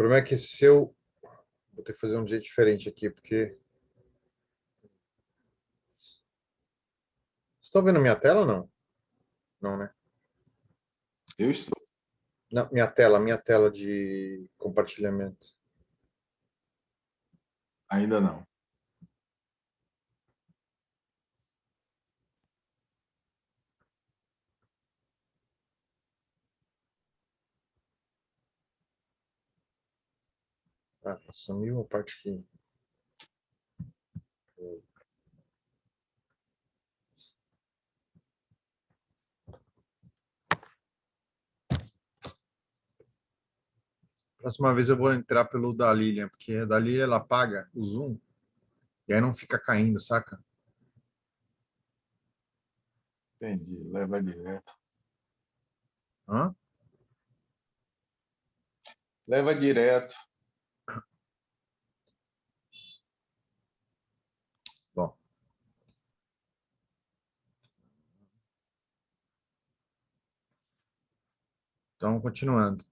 problema é que se eu... Vou ter que fazer um jeito diferente aqui, porque... Vocês estão vendo minha tela ou não? Não, né? Eu estou. Não, minha tela de compartilhamento. Ainda não. Ah, sumiu a parte que... Próxima vez eu vou entrar pelo da Lilian, porque a da Lilian ela apaga o zoom e aí não fica caindo, saca? Entendi. Leva direto. Hã? Leva direto. Bom. Então, continuando.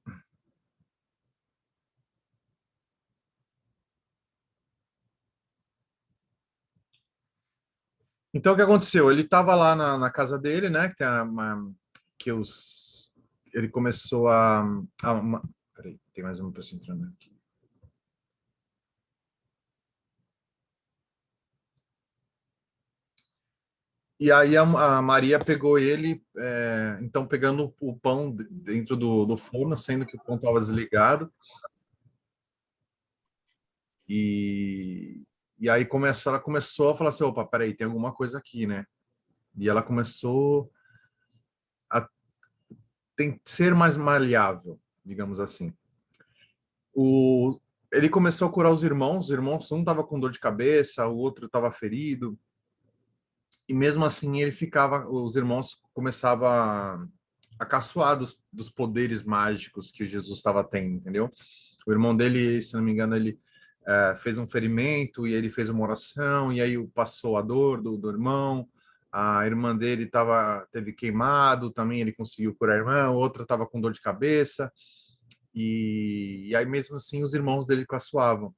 Então, o que aconteceu? Ele estava lá na casa dele, né? Ele começou peraí, tem mais uma pessoa entrando aqui. E aí a Maria pegou ele, então pegando o pão dentro do forno, sendo que o pão estava desligado. E aí ela começou a falar assim, opa, peraí, tem alguma coisa aqui, né? E ela começou a ser mais maleável, digamos assim. Ele começou a curar os irmãos, um estava com dor de cabeça, o outro estava ferido, e mesmo assim os irmãos começavam a caçoar dos poderes mágicos que Jesus estava tendo, entendeu? O irmão dele, se não me engano, ele fez um ferimento e ele fez uma oração, e aí passou a dor do irmão. A irmã dele teve queimado, também ele conseguiu curar a irmã, outra estava com dor de cabeça, e aí mesmo assim os irmãos dele caçoavam.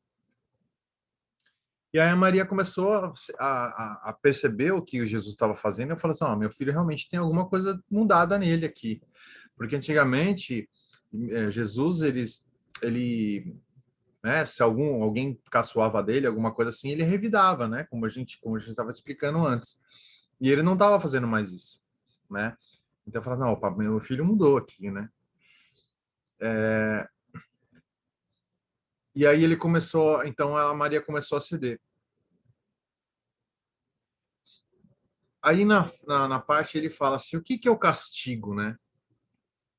E aí a Maria começou a perceber o que o Jesus estava fazendo, e eu falei assim, meu filho realmente tem alguma coisa mudada nele aqui. Porque antigamente, Jesus, ele né, se alguém caçoava dele, alguma coisa assim, ele revidava, né, como a gente estava explicando antes. E ele não estava fazendo mais isso, né? Então eu falei, não, opa, meu filho mudou aqui, né? E aí então a Maria começou a ceder. Aí na parte ele fala assim, o que que é o castigo, né?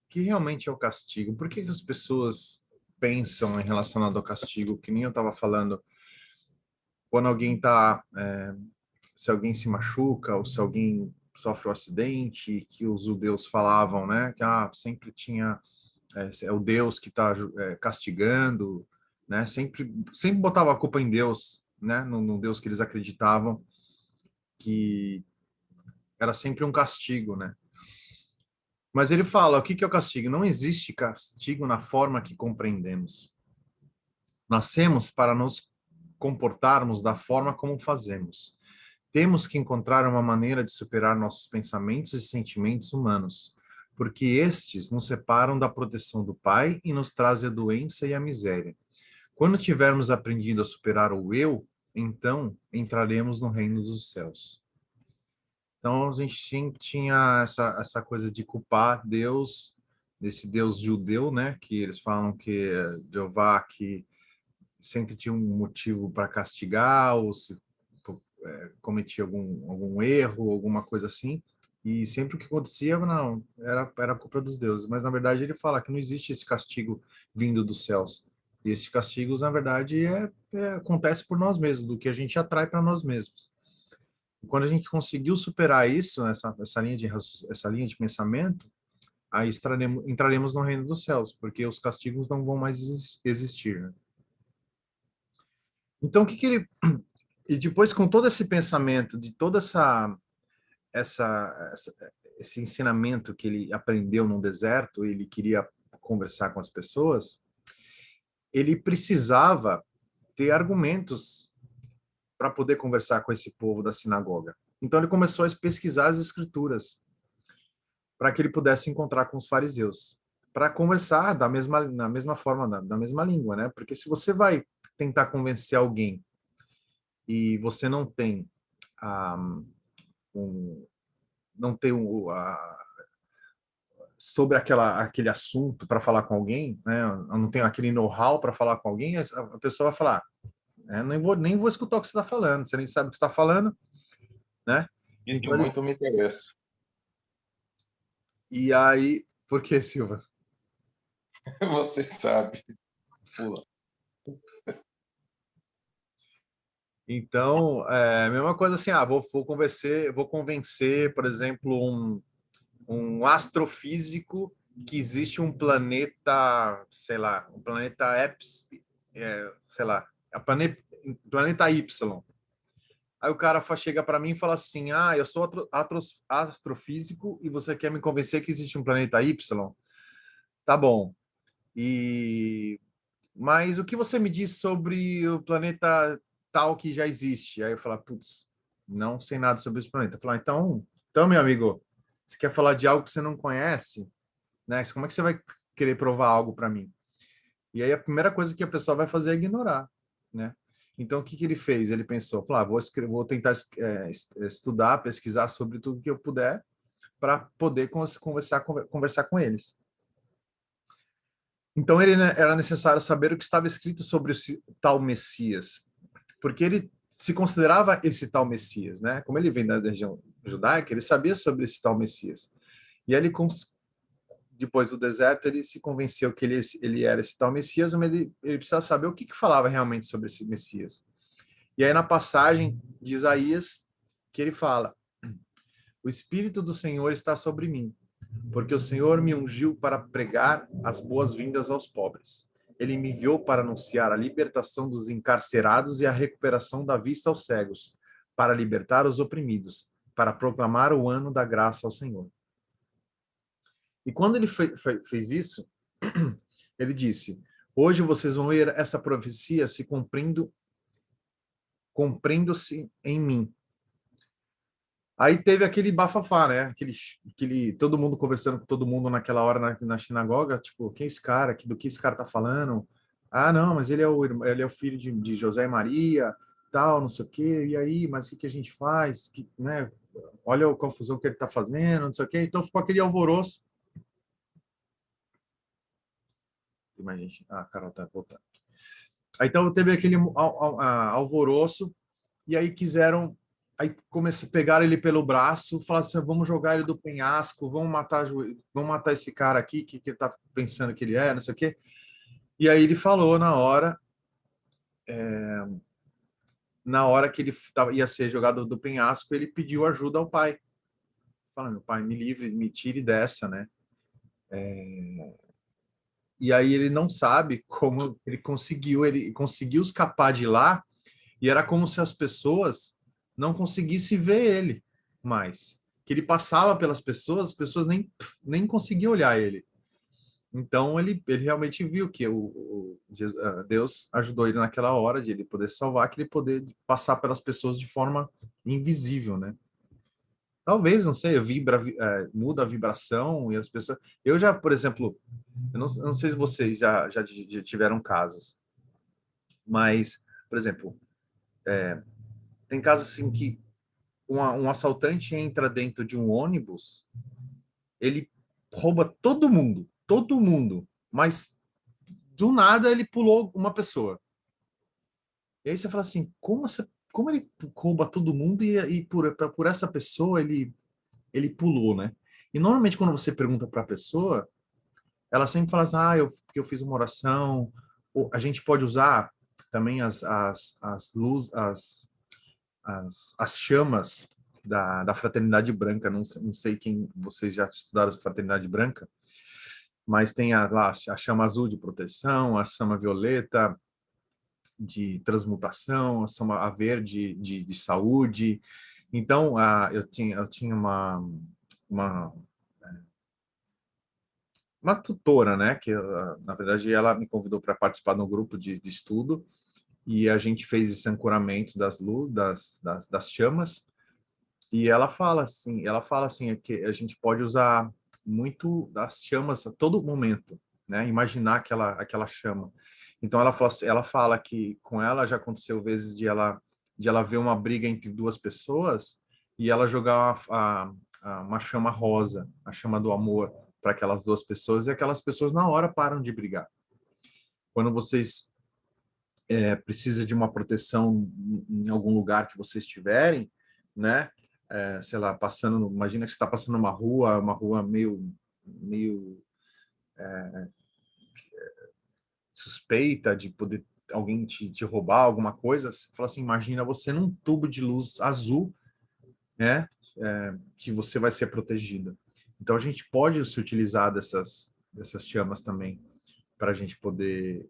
O que realmente é o castigo? Por que que as pessoas pensam em relacionado ao castigo? Que nem eu estava falando, quando se alguém se machuca ou se alguém sofre um acidente, que os judeus falavam, né? Que sempre tinha é o Deus que está castigando, né? Sempre botava a culpa em Deus, né? No Deus que eles acreditavam, que era sempre um castigo, né? Mas ele fala, o que que é o castigo? Não existe castigo na forma que compreendemos. Nascemos para nos comportarmos da forma como fazemos. Temos que encontrar uma maneira de superar nossos pensamentos e sentimentos humanos, porque estes nos separam da proteção do Pai e nos trazem a doença e a miséria. Quando tivermos aprendido a superar o eu, então entraremos no reino dos céus. Então a gente tinha essa coisa de culpar Deus, desse Deus judeu, né? Que eles falam que Jeová que sempre tinha um motivo para castigar ou se cometia algum erro, alguma coisa assim. E sempre o que acontecia, não, era culpa dos deuses. Mas, na verdade, ele fala que não existe esse castigo vindo dos céus. E esses castigos, na verdade, acontece por nós mesmos, do que a gente atrai para nós mesmos. E quando a gente conseguiu superar isso, essa linha de pensamento, aí entraremos no reino dos céus, porque os castigos não vão mais existir, né? Então, o que que ele... E depois, com todo esse pensamento, de toda essa, esse ensinamento que ele aprendeu no deserto, ele queria conversar com as pessoas, ele precisava ter argumentos para poder conversar com esse povo da sinagoga. Então ele começou a pesquisar as escrituras para que ele pudesse encontrar com os fariseus, para conversar na mesma forma, da mesma língua, né? Porque se você vai tentar convencer alguém e você não tem ah, um, não tem sobre aquele assunto para falar com alguém, né? Não tem aquele know-how para falar com alguém, a pessoa vai falar, nem vou escutar o que você está falando, você nem sabe o que você está falando, né? Isso Então ele, muito me interessa. e aí, por que, Silva? Você sabe. Pula. Então, a mesma coisa assim, vou convencer, por exemplo, um astrofísico que existe um planeta, sei lá, um planeta sei lá, planeta Y. Aí o cara chega para mim e fala assim: Ah, eu sou astrofísico e você quer me convencer que existe um planeta Y? Tá bom. E mas o que você me diz sobre o planeta tal que já existe? Aí eu falo, putz, não sei nada sobre esse planeta. Eu falo, então, meu amigo, você quer falar de algo que você não conhece, né? Como é que você vai querer provar algo para mim? E aí a primeira coisa que a pessoa vai fazer é ignorar, né? Então o que que ele fez? Ele pensou, falou, vou tentar estudar, pesquisar sobre tudo que eu puder para poder conversar com eles. Então ele, né, era necessário saber o que estava escrito sobre esse tal Messias, porque ele se considerava esse tal Messias, né? Como ele vem da região judaica, ele sabia sobre esse tal Messias. E ele, depois do deserto, ele se convenceu que ele era esse tal Messias, mas ele precisava saber o que falava realmente sobre esse Messias. E aí, na passagem de Isaías, que ele fala: O Espírito do Senhor está sobre mim, porque o Senhor me ungiu para pregar as boas-vindas aos pobres. Ele me enviou para anunciar a libertação dos encarcerados e a recuperação da vista aos cegos, para libertar os oprimidos, para proclamar o ano da graça ao Senhor. E quando ele fez isso, ele disse: Hoje vocês vão ver essa profecia se cumprindo-se em mim. Aí teve aquele bafafá, né? Todo mundo conversando com todo mundo naquela hora na sinagoga, tipo, quem é esse cara? Do que esse cara tá falando? Ah, não, mas ele é o filho de José e Maria, tal, não sei o quê. E aí, mas o que a gente faz? Né? Olha a confusão que ele tá fazendo, não sei o quê. Então ficou aquele alvoroço. Mas, gente, a Carol tá voltando. Aí, então teve aquele alvoroço, e aí quiseram. Aí pegaram ele pelo braço, falaram assim: vamos jogar ele do penhasco, vamos matar esse cara aqui que ele tá pensando que ele é, não sei o quê. E aí ele falou na hora que ele ia ser jogado do penhasco, ele pediu ajuda ao pai. Falando, meu pai, me livre, me tire dessa, né? E aí ele não sabe como ele conseguiu escapar de lá, e era como se as pessoas não conseguissem ver ele mais. Que ele passava pelas pessoas, as pessoas nem conseguiam olhar ele. Então ele realmente viu que Deus ajudou ele naquela hora de ele poder salvar, que ele poder passar pelas pessoas de forma invisível, né? Talvez, não sei, muda a vibração e as pessoas. Eu já, por exemplo, eu não sei se vocês já tiveram casos, mas, por exemplo, tem casos assim que um assaltante entra dentro de um ônibus, ele rouba todo mundo, mas do nada ele pulou uma pessoa. E aí você fala assim, como ele rouba todo mundo e por essa pessoa ele pulou, né? E normalmente quando você pergunta para a pessoa, ela sempre fala assim, porque eu fiz uma oração, ou a gente pode usar também as luzes, as chamas da Fraternidade Branca. Não sei quem vocês já estudaram Fraternidade Branca, mas tem lá a chama azul de proteção, a chama violeta de transmutação, a verde de saúde. Então, eu tinha uma uma tutora, né? Que na verdade ela me convidou para participar de um grupo de estudo e a gente fez esse ancoramento das luzes, das chamas. E ela fala assim, é que a gente pode usar muito das chamas a todo momento, né? Imaginar aquela chama. Então ela fala que com ela já aconteceu vezes de ela ver uma briga entre duas pessoas e ela jogar uma chama rosa, a chama do amor para aquelas duas pessoas e aquelas pessoas na hora param de brigar. Quando vocês precisa de uma proteção em algum lugar que vocês estiverem, né? Sei lá, passando, imagina que você está passando uma rua meio suspeita de poder alguém te roubar alguma coisa. Você fala assim, imagina você num tubo de luz azul, né? Que você vai ser protegida. Então a gente pode se utilizar dessas chamas também para a gente poder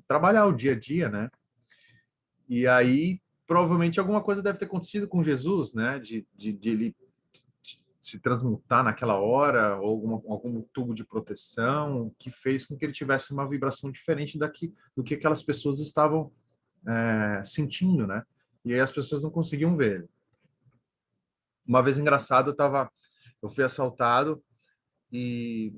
trabalhar o dia a dia, né? E aí, provavelmente, alguma coisa deve ter acontecido com Jesus, né? De ele se transmutar naquela hora, ou algum tubo de proteção que fez com que ele tivesse uma vibração diferente do que aquelas pessoas estavam sentindo, né? E aí as pessoas não conseguiam ver ele. Uma vez engraçado, eu fui assaltado e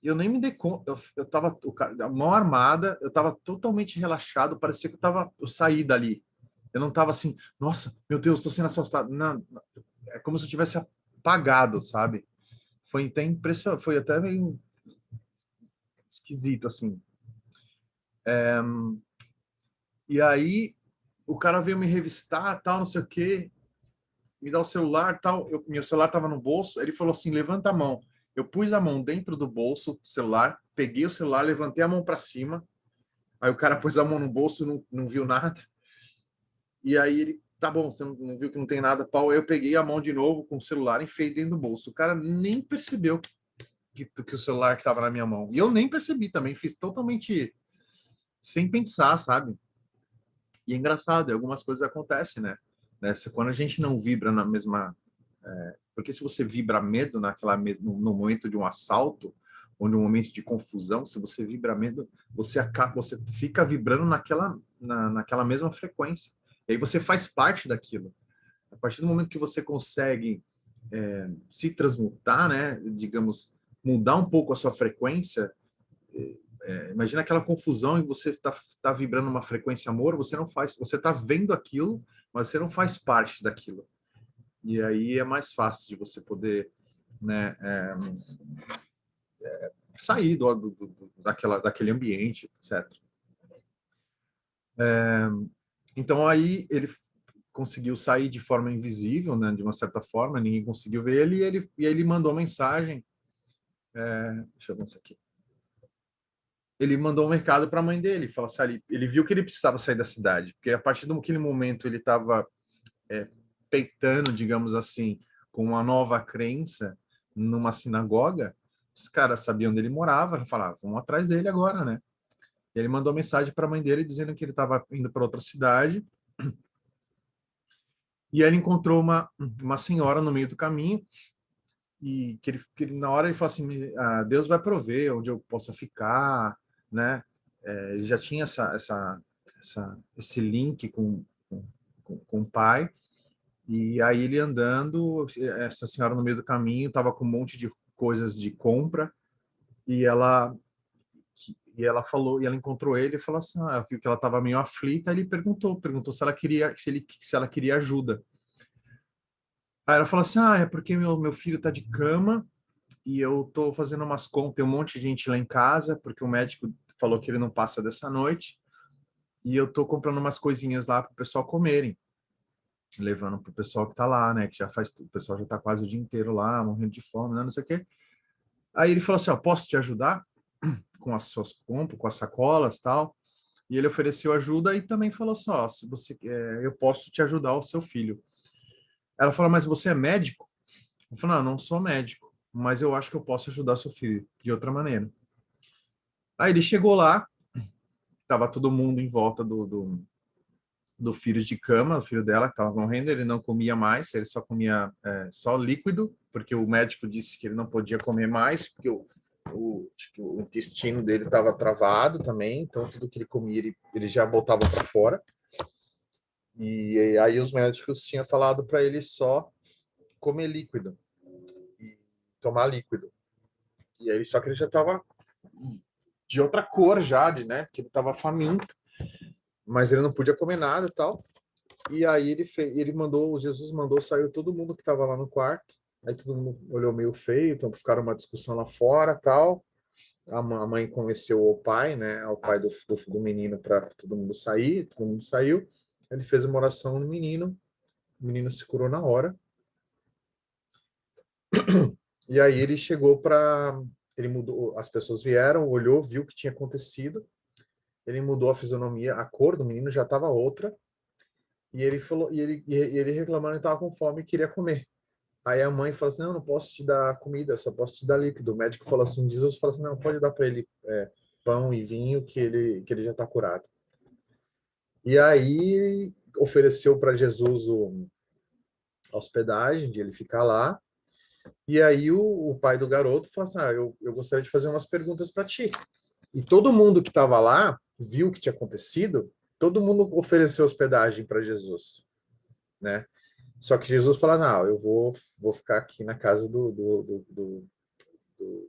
eu nem me dei conta, eu tava a mão armada, eu tava totalmente relaxado, parecia que eu saí dali. Eu não tava assim, nossa, meu Deus, estou sendo assaltado. Não, é como se eu tivesse apagado, sabe? Foi até impressionante, foi até meio esquisito, assim. E aí, o cara veio me revistar, tal, não sei o quê, me dá o celular, tal. Meu celular tava no bolso, ele falou assim, levanta a mão. Eu pus a mão dentro do bolso do celular, peguei o celular, levantei a mão para cima, aí o cara pôs a mão no bolso, não viu nada. E aí ele, tá bom, você não viu que não tem nada, pau. Eu peguei a mão de novo com o celular e enfiei dentro do bolso. O cara nem percebeu que o celular que estava na minha mão. E eu nem percebi também, fiz totalmente sem pensar, sabe? E é engraçado, algumas coisas acontecem, né? Quando a gente não vibra na mesma. Porque se você vibra medo no momento de um assalto, ou no momento de confusão, se você vibra medo, você fica vibrando naquela mesma frequência. E aí você faz parte daquilo. A partir do momento que você consegue se transmutar, né, digamos, mudar um pouco a sua frequência, imagina aquela confusão e você tá vibrando uma frequência amor, você está vendo aquilo, mas você não faz parte daquilo. E aí é mais fácil de você poder, né, sair daquele ambiente, etc. Então aí ele conseguiu sair de forma invisível, né, de uma certa forma, ninguém conseguiu ver ele, e ele mandou mensagem, deixa eu ver isso aqui. Ele mandou um recado para a mãe dele, falou assim, ele viu que ele precisava sair da cidade, porque a partir daquele momento ele estava peitando, digamos assim, com uma nova crença numa sinagoga. Os caras sabiam onde ele morava, falavam, vamos atrás dele agora, né? E ele mandou mensagem para a mãe dele dizendo que ele estava indo para outra cidade. E aí ele encontrou uma senhora no meio do caminho e na hora ele falou assim, Deus vai prover onde eu possa ficar, né? Ele já tinha esse link com o pai. E aí ele andando, essa senhora no meio do caminho estava com um monte de coisas de compra e e ela encontrou ele e falou assim, viu que ela estava meio aflita, ele perguntou se ela queria ajuda. Aí ela falou assim, é porque meu filho está de cama e eu tô fazendo umas compras, tem um monte de gente lá em casa, porque o médico falou que ele não passa dessa noite, e eu tô comprando umas coisinhas lá para o pessoal comerem, levando pro pessoal que tá lá, né, que o pessoal já tá quase o dia inteiro lá, morrendo de fome, né, não sei o quê. Aí ele falou assim, posso te ajudar com as suas compras, com as sacolas, tal? E ele ofereceu ajuda e também falou assim, se você eu posso te ajudar o seu filho. Ela falou, mas você é médico? Eu falei, não, eu não sou médico, mas eu acho que eu posso ajudar seu filho de outra maneira. Aí ele chegou lá, tava todo mundo em volta do filho de cama, o filho dela que estava morrendo, ele não comia mais, ele só comia só líquido, porque o médico disse que ele não podia comer mais, porque acho que o intestino dele estava travado também, então tudo que ele comia ele já botava para fora. E aí os médicos tinham falado para ele só comer líquido e tomar líquido. E aí só que ele já estava de outra cor já, né? Que ele estava faminto, mas ele não podia comer nada e tal. E aí ele mandou, Jesus mandou, saiu todo mundo que estava lá no quarto. Aí todo mundo olhou meio feio, então ficaram uma discussão lá fora, tal. A mãe convenceu o pai, né, o pai do menino para todo mundo sair, todo mundo saiu. Ele fez uma oração no menino, o menino se curou na hora. E aí ele chegou para, ele mudou, as pessoas vieram, olhou, viu o que tinha acontecido. Ele mudou a fisionomia, a cor do menino já estava outra. E ele falou, e ele reclamando que estava com fome e queria comer. Aí a mãe falou assim, não, não posso te dar comida, só posso te dar líquido. O médico falou assim, Jesus falou assim, não, pode dar para ele pão e vinho que ele já está curado. E aí ofereceu para Jesus a hospedagem, de ele ficar lá. E aí o pai do garoto falou assim, eu gostaria de fazer umas perguntas para ti. E todo mundo que estava lá viu o que tinha acontecido, todo mundo ofereceu hospedagem para Jesus, né? Só que Jesus falou, não, eu vou ficar aqui na casa do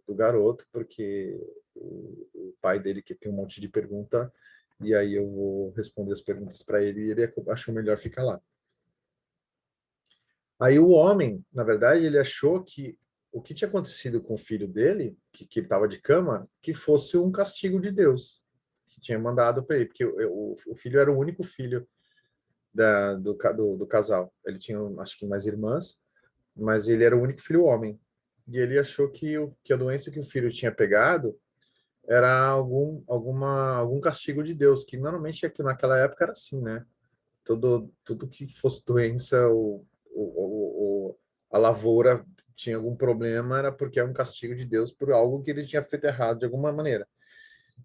garoto, porque o pai dele que tem um monte de pergunta, e aí eu vou responder as perguntas para ele, e ele achou melhor ficar lá. Aí o homem, na verdade, ele achou que o que tinha acontecido com o filho dele, que estava de cama, que fosse um castigo de Deus, que tinha mandado para ele, porque o filho era o único filho do casal. Ele tinha, acho que, mais irmãs, mas ele era o único filho homem. E ele achou que a doença que o filho tinha pegado era algum castigo de Deus, que normalmente aqui naquela época era assim, né? Tudo que fosse doença, a lavoura tinha algum problema, era porque era um castigo de Deus por algo que ele tinha feito errado de alguma maneira.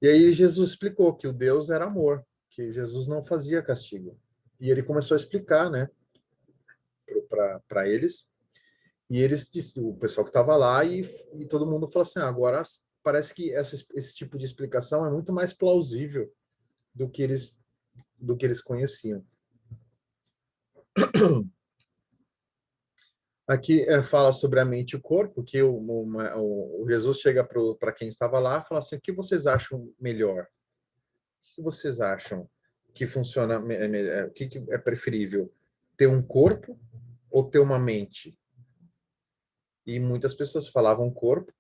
E aí Jesus explicou que o Deus era amor, que Jesus não fazia castigo. E ele começou a explicar, né, para eles. E eles, o pessoal que estava lá, e todo mundo falou assim: agora parece que esse tipo de explicação é muito mais plausível do que eles conheciam. Aqui fala sobre a mente e o corpo, que o Jesus chega para quem estava lá e fala assim: o que vocês acham melhor? O que vocês acham que funciona, o que é preferível? Ter um corpo ou ter uma mente? E muitas pessoas falavam corpo,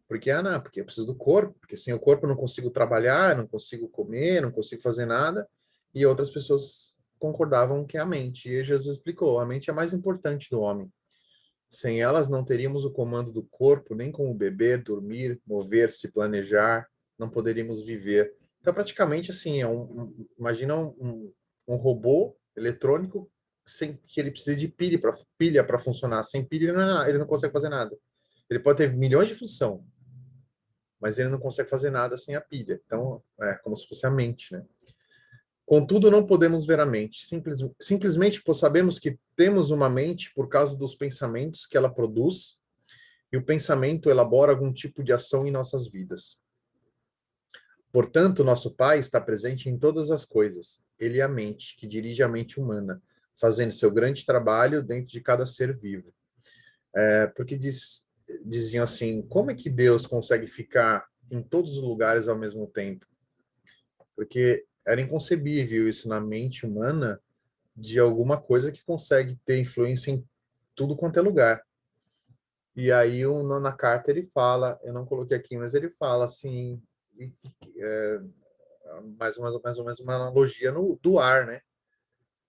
porque, não, porque eu preciso do corpo, porque sem o corpo eu não consigo trabalhar, não consigo comer, não consigo fazer nada. E outras pessoas concordavam que é a mente. E Jesus explicou: a mente é a mais importante do homem. Sem elas, não teríamos o comando do corpo, nem como beber, dormir, mover-se, planejar, não poderíamos viver. Então, praticamente, assim, imagina um robô eletrônico sem que ele precise de pilha para funcionar. Sem pilha, ele não consegue fazer nada. Ele pode ter milhões de funções, mas ele não consegue fazer nada sem a pilha. Então, é como se fosse a mente, né? Contudo, não podemos ver a mente. Simplesmente sabemos que temos uma mente por causa dos pensamentos que ela produz, e o pensamento elabora algum tipo de ação em nossas vidas. Portanto, nosso Pai está presente em todas as coisas. Ele é a mente, que dirige a mente humana, fazendo seu grande trabalho dentro de cada ser vivo. Porque diziam assim, como é que Deus consegue ficar em todos os lugares ao mesmo tempo? Porque era inconcebível isso na mente humana, de alguma coisa que consegue ter influência em tudo quanto é lugar. E aí na carta ele fala, eu não coloquei aqui, mas ele fala assim, é, mais ou menos uma analogia do ar, né?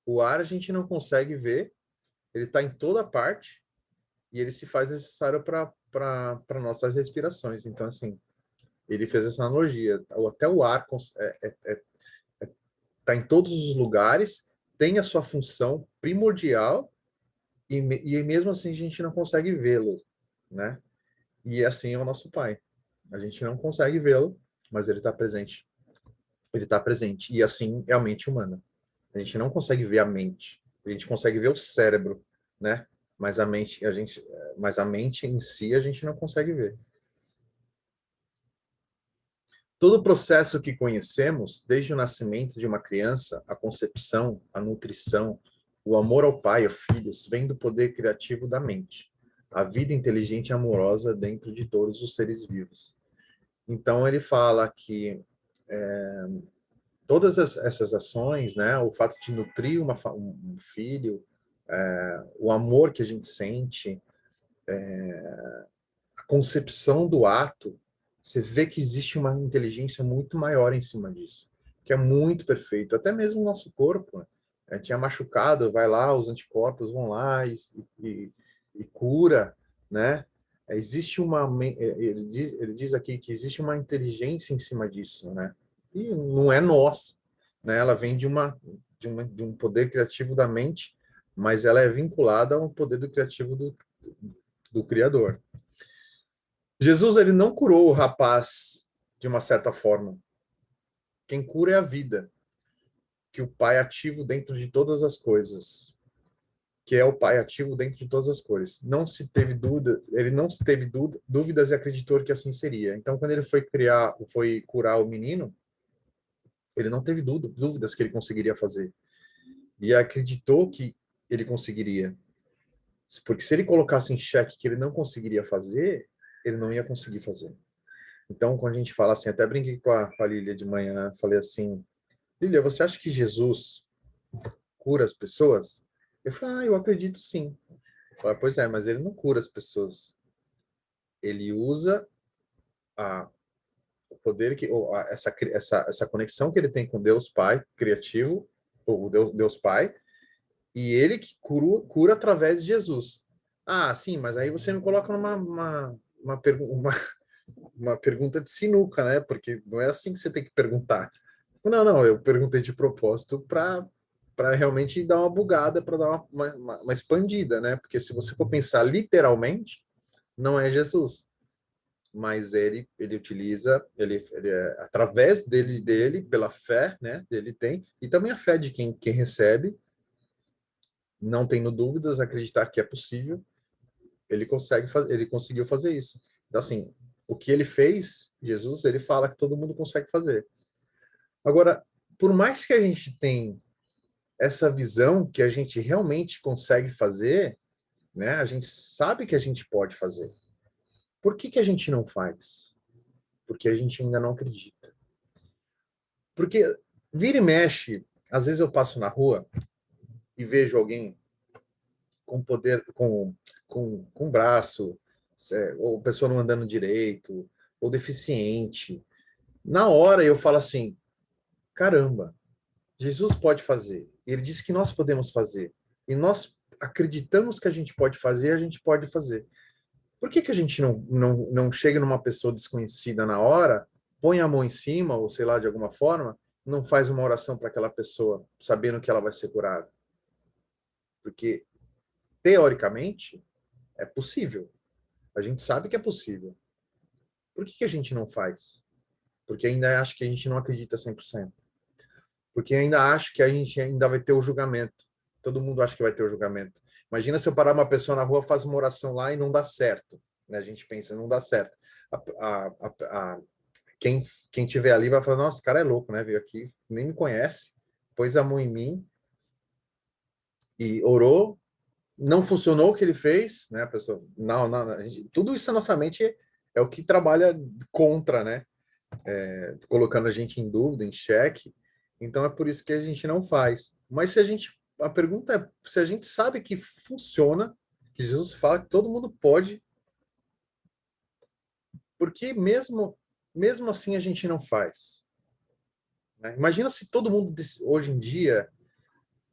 O ar a gente não consegue ver, ele está em toda parte e ele se faz necessário para nossas respirações. Então, assim, ele fez essa analogia. Até o ar está em todos os lugares, tem a sua função primordial e mesmo assim a gente não consegue vê-lo, né? E assim é o nosso Pai. A gente não consegue vê-lo, mas ele está presente. Ele está presente. E assim é a mente humana. A gente não consegue ver a mente. A gente consegue ver o cérebro, né? Mas a mente em si a gente não consegue ver. Todo o processo que conhecemos, desde o nascimento de uma criança, a concepção, a nutrição, o amor ao pai e aos filhos, vem do poder criativo da mente, a vida inteligente e amorosa dentro de todos os seres vivos. Então, ele fala que todas essas ações, né, o fato de nutrir um filho, o amor que a gente sente, a concepção do ato, você vê que existe uma inteligência muito maior em cima disso, que é muito perfeito. Até mesmo o nosso corpo, né? Tinha machucado, vai lá, os anticorpos vão lá e cura, né? Existe ele diz aqui que existe uma inteligência em cima disso, né? E não é nossa, né? Ela vem de um poder criativo da mente, mas ela é vinculada ao poder do criativo do Criador. Jesus, ele não curou o rapaz de uma certa forma. Quem cura é a vida, que o Pai ativo dentro de todas as coisas, que é o Pai ativo dentro de todas as coisas. Não se teve dúvida, ele não se teve dúvidas e acreditou que assim seria. Então, quando ele foi curar o menino, ele não teve dúvidas que ele conseguiria fazer. E acreditou que ele conseguiria. Porque se ele colocasse em xeque que ele não conseguiria fazer, ele não ia conseguir fazer. Então, quando a gente fala assim, até brinquei com a Lília de manhã, falei assim, Lília, você acha que Jesus cura as pessoas? Eu falei, eu acredito sim. Eu falei, pois é, mas ele não cura as pessoas. Ele usa o poder essa conexão que ele tem com Deus Pai, criativo, ou Deus Pai, e ele que cura através de Jesus. Ah, sim, mas aí você me coloca uma pergunta de sinuca, né? Porque não é assim que você tem que perguntar. Não, eu perguntei de propósito para realmente dar uma bugada, para dar uma expandida, né? Porque se você for pensar literalmente, não é Jesus, mas ele utiliza, ele através dele, pela fé, né? Dele tem, e também a fé de quem recebe, não tendo dúvidas, acreditar que é possível, ele conseguiu fazer isso. Então, assim, o que ele fez, Jesus, ele fala que todo mundo consegue fazer. Agora, por mais que a gente tenha essa visão que a gente realmente consegue fazer, né? A gente sabe que a gente pode fazer. Por que a gente não faz? Porque a gente ainda não acredita. Porque vira e mexe, às vezes eu passo na rua e vejo alguém com poder, com braço, ou pessoa não andando direito, ou deficiente. Na hora eu falo assim, caramba, Jesus pode fazer. Ele disse que nós podemos fazer. E nós acreditamos que a gente pode fazer, a gente pode fazer. Por que a gente não chega numa pessoa desconhecida na hora, põe a mão em cima, ou sei lá, de alguma forma, não faz uma oração para aquela pessoa, sabendo que ela vai ser curada? Porque, teoricamente, é possível. A gente sabe que é possível. Por que a gente não faz? Porque ainda acho que a gente não acredita 100%. Porque ainda acho que a gente ainda vai ter o julgamento. Todo mundo acha que vai ter o julgamento. Imagina se eu parar uma pessoa na rua, faz uma oração lá e não dá certo. Né? A gente pensa, não dá certo. A, a, a, quem tiver ali vai falar, nossa, esse cara é louco, né? Veio aqui, nem me conhece, pôs a mão em mim e orou, não funcionou o que ele fez, né? A pessoa, não, tudo isso na nossa mente é o que trabalha contra, né? Colocando a gente em dúvida, em xeque. Então é por isso que a gente não faz. Mas a pergunta é se a gente sabe que funciona, que Jesus fala que todo mundo pode, porque mesmo assim a gente não faz, né? Imagina se todo mundo hoje em dia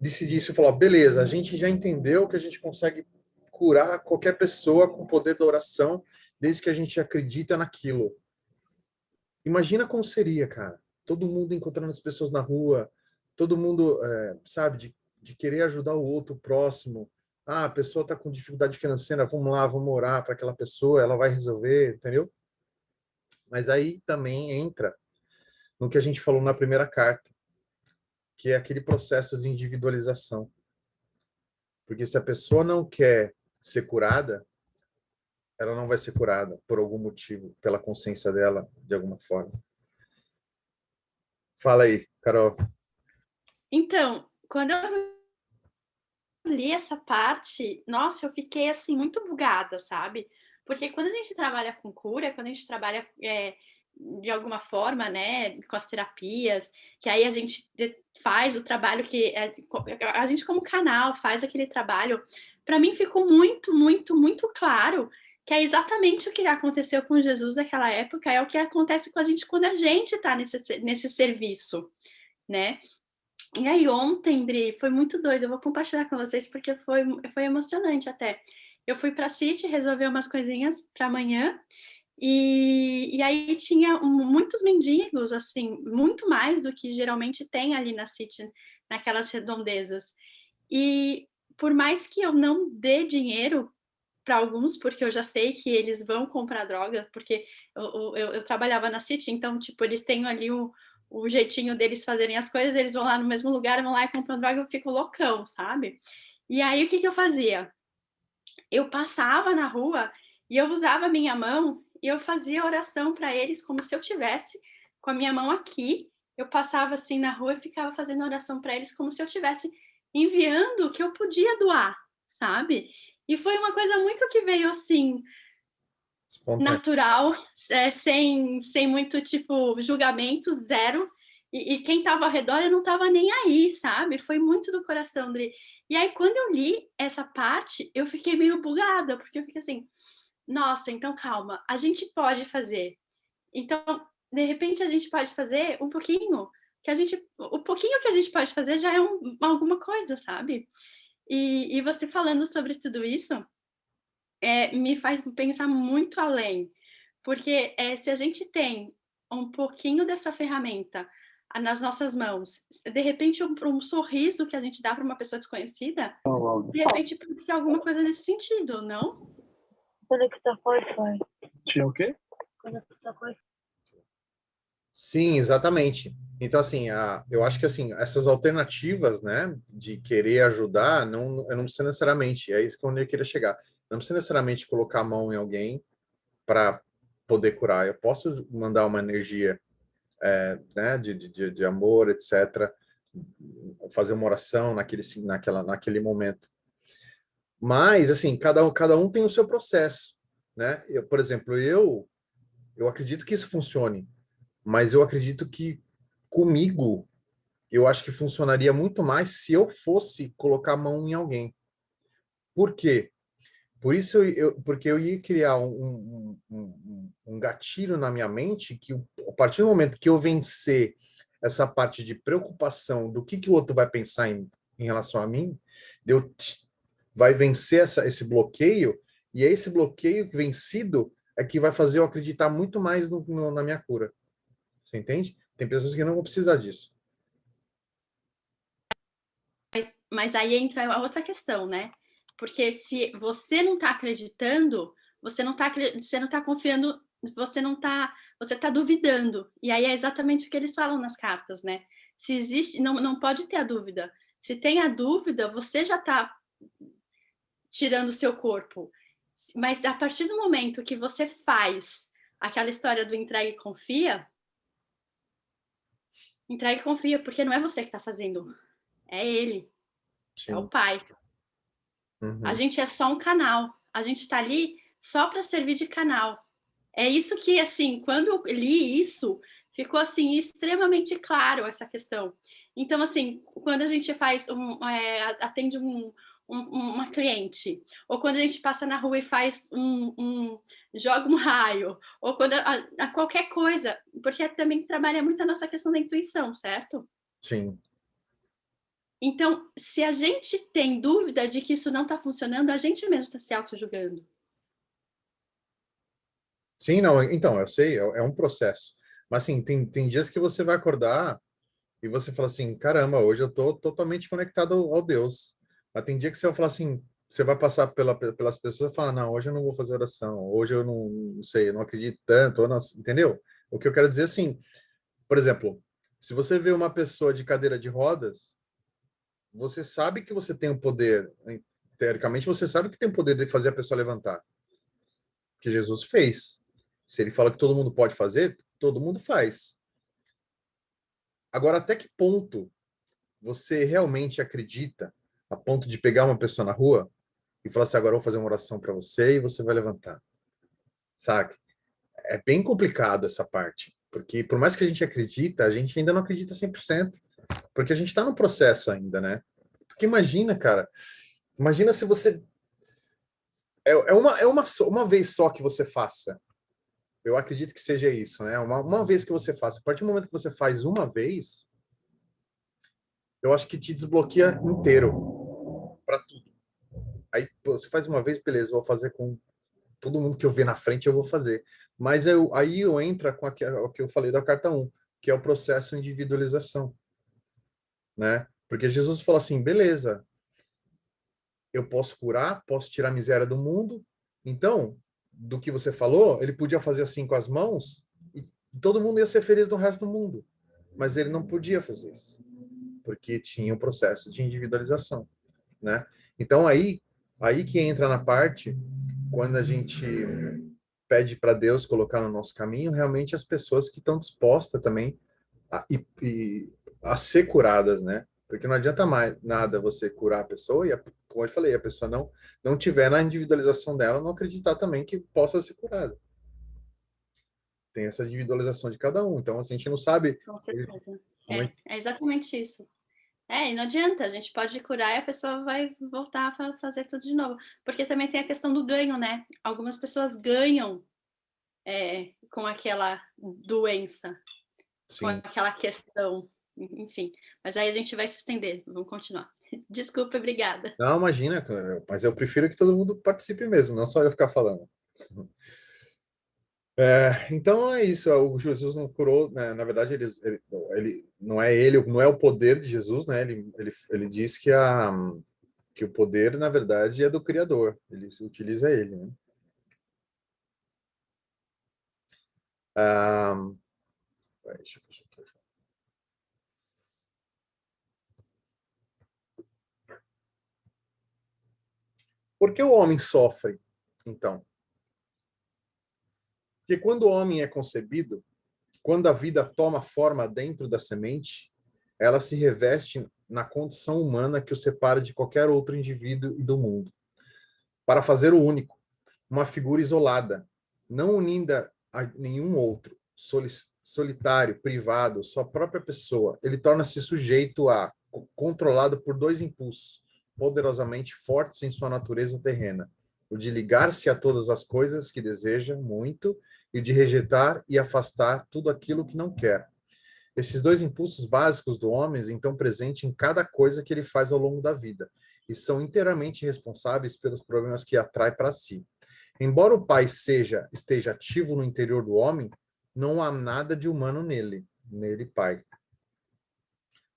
decidisse falar, beleza, a gente já entendeu que a gente consegue curar qualquer pessoa com o poder da oração, desde que a gente acredita naquilo. Imagina como seria, cara. Todo mundo encontrando as pessoas na rua, todo mundo, sabe, de querer ajudar o outro, o próximo. Ah, a pessoa está com dificuldade financeira, vamos lá, vamos orar para aquela pessoa, ela vai resolver, entendeu? Mas aí também entra no que a gente falou na primeira carta, que é aquele processo de individualização. Porque se a pessoa não quer ser curada, ela não vai ser curada por algum motivo, pela consciência dela, de alguma forma. Fala aí, Carol. Então, quando eu li essa parte, nossa, eu fiquei assim muito bugada, sabe? Porque quando a gente trabalha com cura, quando a gente trabalha de alguma forma, né, com as terapias, que aí a gente faz o trabalho que a gente como canal faz aquele trabalho, para mim ficou muito, muito, muito claro que é exatamente o que aconteceu com Jesus naquela época, é o que acontece com a gente quando a gente está nesse serviço, né? E aí ontem, Dri, foi muito doido. Eu vou compartilhar com vocês porque foi emocionante até. Eu fui para a City resolver umas coisinhas para amanhã e aí tinha muitos mendigos, assim, muito mais do que geralmente tem ali na City, naquelas redondezas. E por mais que eu não dê dinheiro para alguns, porque eu já sei que eles vão comprar droga, porque eu trabalhava na City, então, tipo, eles têm ali o jeitinho deles fazerem as coisas, eles vão lá no mesmo lugar, vão lá e compram droga, eu fico loucão, sabe? E aí, o que eu fazia? Eu passava na rua e eu usava a minha mão e eu fazia oração para eles como se eu tivesse com a minha mão aqui. Eu passava assim na rua e ficava fazendo oração para eles como se eu tivesse enviando o que eu podia doar, sabe? E foi uma coisa muito que veio assim, Espontâneo. natural, sem muito tipo julgamento, zero. E quem estava ao redor eu não estava nem aí, sabe? Foi muito do coração dele. E aí, quando eu li essa parte, eu fiquei meio bugada, porque eu fiquei assim, nossa, então calma, a gente pode fazer. Então, de repente, a gente pode fazer um pouquinho, o pouquinho que a gente pode fazer já é alguma coisa, sabe? E você falando sobre tudo isso, me faz pensar muito além, porque se a gente tem um pouquinho dessa ferramenta nas nossas mãos, de repente um sorriso que a gente dá para uma pessoa desconhecida, de repente pode ser alguma coisa nesse sentido, não? Conectar Wi-Fi. Tinha o quê? Conectar Wi-Fi. Sim, exatamente. Então, assim, eu acho que assim, essas alternativas, né, de querer ajudar, eu não precisa necessariamente, é isso que eu queria chegar. Não precisa necessariamente colocar a mão em alguém para poder curar. Eu posso mandar uma energia, né, de amor, etc., fazer uma oração naquele momento. Mas, assim, cada um tem o seu processo, né? Por exemplo, eu acredito que isso funcione, mas eu acredito que comigo, eu acho que funcionaria muito mais se eu fosse colocar a mão em alguém. Por quê? Por isso, porque eu ia criar um gatilho na minha mente que, a partir do momento que eu vencer essa parte de preocupação do que o outro vai pensar em relação a mim, vai vencer esse bloqueio, e é esse bloqueio vencido é que vai fazer eu acreditar muito mais na minha cura. Você entende? Tem pessoas que não vão precisar disso. Mas aí entra a outra questão, né? Porque se você não está acreditando, você não está confiando, você está duvidando. E aí é exatamente o que eles falam nas cartas, né? Se existe, não pode ter a dúvida. Se tem a dúvida, você já está tirando o seu corpo. Mas a partir do momento que você faz aquela história do entrega e confia, porque não é você que está fazendo, é ele, é o Sim. pai. Uhum. A gente é só um canal. A gente está ali só para servir de canal. É isso que, assim, quando eu li isso, ficou, assim, extremamente claro essa questão. Então, assim, quando a gente atende uma cliente, ou quando a gente passa na rua e joga um raio, ou quando a qualquer coisa, porque também trabalha muito a nossa questão da intuição, certo? Sim. Então, se a gente tem dúvida de que isso não está funcionando, a gente mesmo está se auto-julgando. Sim, não, então, eu sei, é um processo. Mas, assim, tem dias que você vai acordar e você fala assim, caramba, hoje eu tô totalmente conectado ao Deus. Mas tem dia que você vai falar assim, você vai passar pelas pessoas e falar, não, hoje eu não vou fazer oração, hoje eu não sei, eu não acredito tanto, ou não, entendeu? O que eu quero dizer, assim, por exemplo, se você vê uma pessoa de cadeira de rodas, você sabe que você tem o poder, teoricamente você sabe que tem o poder de fazer a pessoa levantar, que Jesus fez. Se ele fala que todo mundo pode fazer, todo mundo faz. Agora, até que ponto você realmente acredita a ponto de pegar uma pessoa na rua e falar assim, agora eu vou fazer uma oração para você e você vai levantar, sabe? É bem complicado essa parte, porque por mais que a gente acredita, a gente ainda não acredita 100%, porque a gente está no processo ainda, né? Porque imagina, cara, imagina se você... uma vez só que você faça. Eu acredito que seja isso, né? Uma vez que você faça. A partir do momento que você faz uma vez, eu acho que te desbloqueia inteiro para tudo. Aí pô, você faz uma vez, beleza, vou fazer com todo mundo que eu ver na frente, eu vou fazer. Mas aí eu entro com o que eu falei da carta 1, que é o processo de individualização, né? Porque Jesus falou assim, beleza, eu posso curar, posso tirar a miséria do mundo. Então, do que você falou, ele podia fazer assim com as mãos e todo mundo ia ser feliz no resto do mundo. Mas ele não podia fazer isso, porque tinha um processo de individualização, né? Então aí que entra na parte quando a gente pede para Deus colocar no nosso caminho realmente as pessoas que estão dispostas também a ser curadas, né? Porque não adianta mais nada você curar a pessoa e, como eu falei, a pessoa não tiver na individualização dela, não acreditar também que possa ser curada. Tem essa individualização de cada um. Então, assim, a gente não sabe Com certeza. como é. É exatamente isso. E não adianta, a gente pode curar e a pessoa vai voltar a fazer tudo de novo. Porque também tem a questão do ganho, né? Algumas pessoas ganham com aquela doença, com Sim. aquela questão, enfim. Mas aí a gente vai se estender, vamos continuar. Desculpa, obrigada. Não, imagina, mas eu prefiro que todo mundo participe mesmo, não só eu ficar falando. Então é isso, o Jesus não curou, né? Na verdade, não é ele, não é o poder de Jesus, né? Ele diz que o poder, na verdade, é do Criador, ele utiliza ele, né? Ah, deixa eu... Por que o homem sofre, então? Porque quando o homem é concebido, quando a vida toma forma dentro da semente, ela se reveste na condição humana que o separa de qualquer outro indivíduo e do mundo, para fazer o único, uma figura isolada, não unida a nenhum outro, solitário, privado, sua própria pessoa. Ele torna-se sujeito a, controlado por dois impulsos, poderosamente fortes em sua natureza terrena: o de ligar-se a todas as coisas que deseja muito e o de rejeitar e afastar tudo aquilo que não quer. Esses dois impulsos básicos do homem estão presentes em cada coisa que ele faz ao longo da vida e são inteiramente responsáveis pelos problemas que atrai para si. Embora o pai esteja ativo no interior do homem, não há nada de humano nele, pai.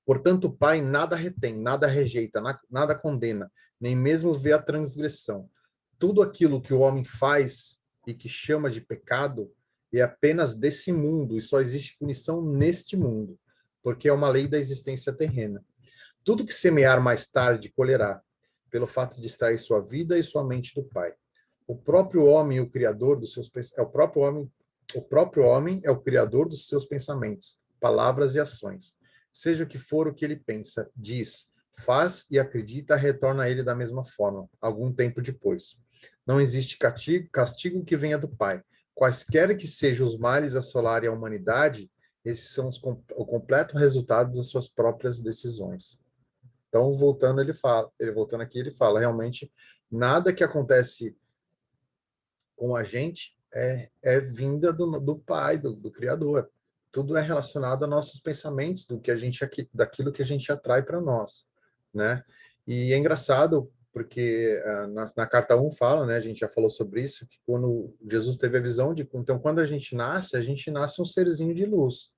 Portanto, o pai nada retém, nada rejeita, nada condena, nem mesmo vê a transgressão. Tudo aquilo que o homem faz e que chama de pecado é apenas desse mundo e só existe punição neste mundo, porque é uma lei da existência terrena. Tudo que semear mais tarde colherá, pelo fato de extrair sua vida e sua mente do pai. O próprio homem, o criador dos seus o próprio homem é o criador dos seus pensamentos, palavras e ações. Seja o que for o que ele pensa, diz, faz e acredita, retorna a ele da mesma forma, algum tempo depois. Não existe castigo que venha do Pai. Quaisquer que sejam os males assolarem a humanidade, esses são o completo resultado das suas próprias decisões. Então, voltando aqui, ele fala, realmente, nada que acontece com a gente é vinda do Pai, do Criador. Tudo é relacionado a nossos pensamentos, daquilo que a gente atrai para nós, né? E é engraçado porque na carta 1 fala, né? A gente já falou sobre isso, que quando Jesus teve a visão de, então quando a gente nasce um serzinho de luz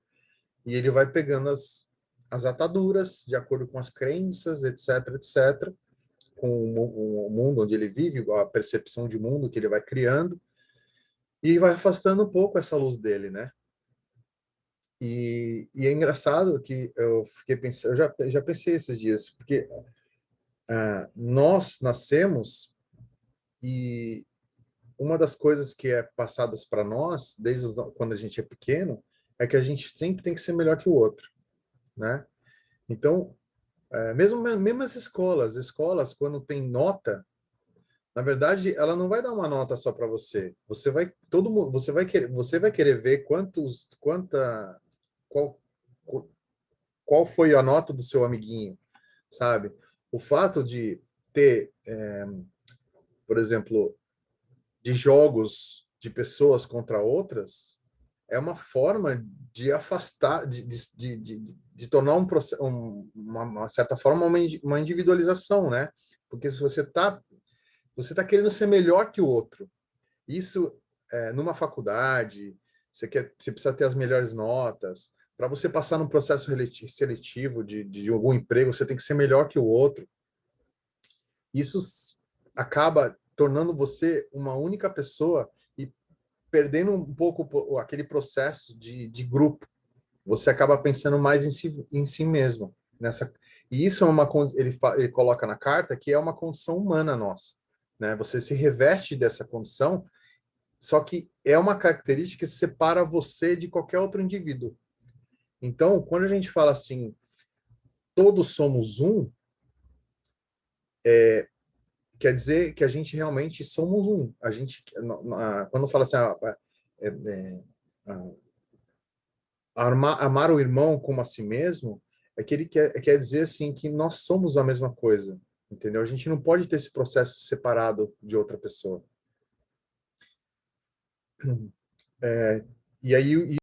e ele vai pegando as ataduras de acordo com as crenças, etc, etc, com o mundo onde ele vive, a percepção de mundo que ele vai criando e vai afastando um pouco essa luz dele, né? E é engraçado que eu fiquei pensando, já pensei esses dias, porque nós nascemos e uma das coisas que é passadas para nós, quando a gente é pequeno, é que a gente sempre tem que ser melhor que o outro. né? Então, mesmo as escolas, quando tem nota, na verdade, ela não vai dar uma nota só para você. Todo mundo, você vai querer ver qual, qual foi a nota do seu amiguinho, sabe? O fato de ter, por exemplo, de jogos de pessoas contra outras é uma forma de afastar, de tornar uma certa forma uma individualização, né? Porque se você tá querendo ser melhor que o outro. Isso, numa faculdade, você precisa ter as melhores notas. Para você passar num processo seletivo de algum emprego, você tem que ser melhor que o outro. Isso acaba tornando você uma única pessoa e perdendo um pouco aquele processo de grupo. Você acaba pensando mais em si mesmo. E isso é ele coloca na carta que é uma condição humana nossa. Né? Você se reveste dessa condição, só que é uma característica que separa você de qualquer outro indivíduo. Então, quando a gente fala assim, todos somos um, quer dizer que a gente realmente somos um. Quando fala assim, é, é, amar o irmão como a si mesmo, é que ele quer dizer assim que nós somos a mesma coisa, entendeu? A gente não pode ter esse processo separado de outra pessoa. E aí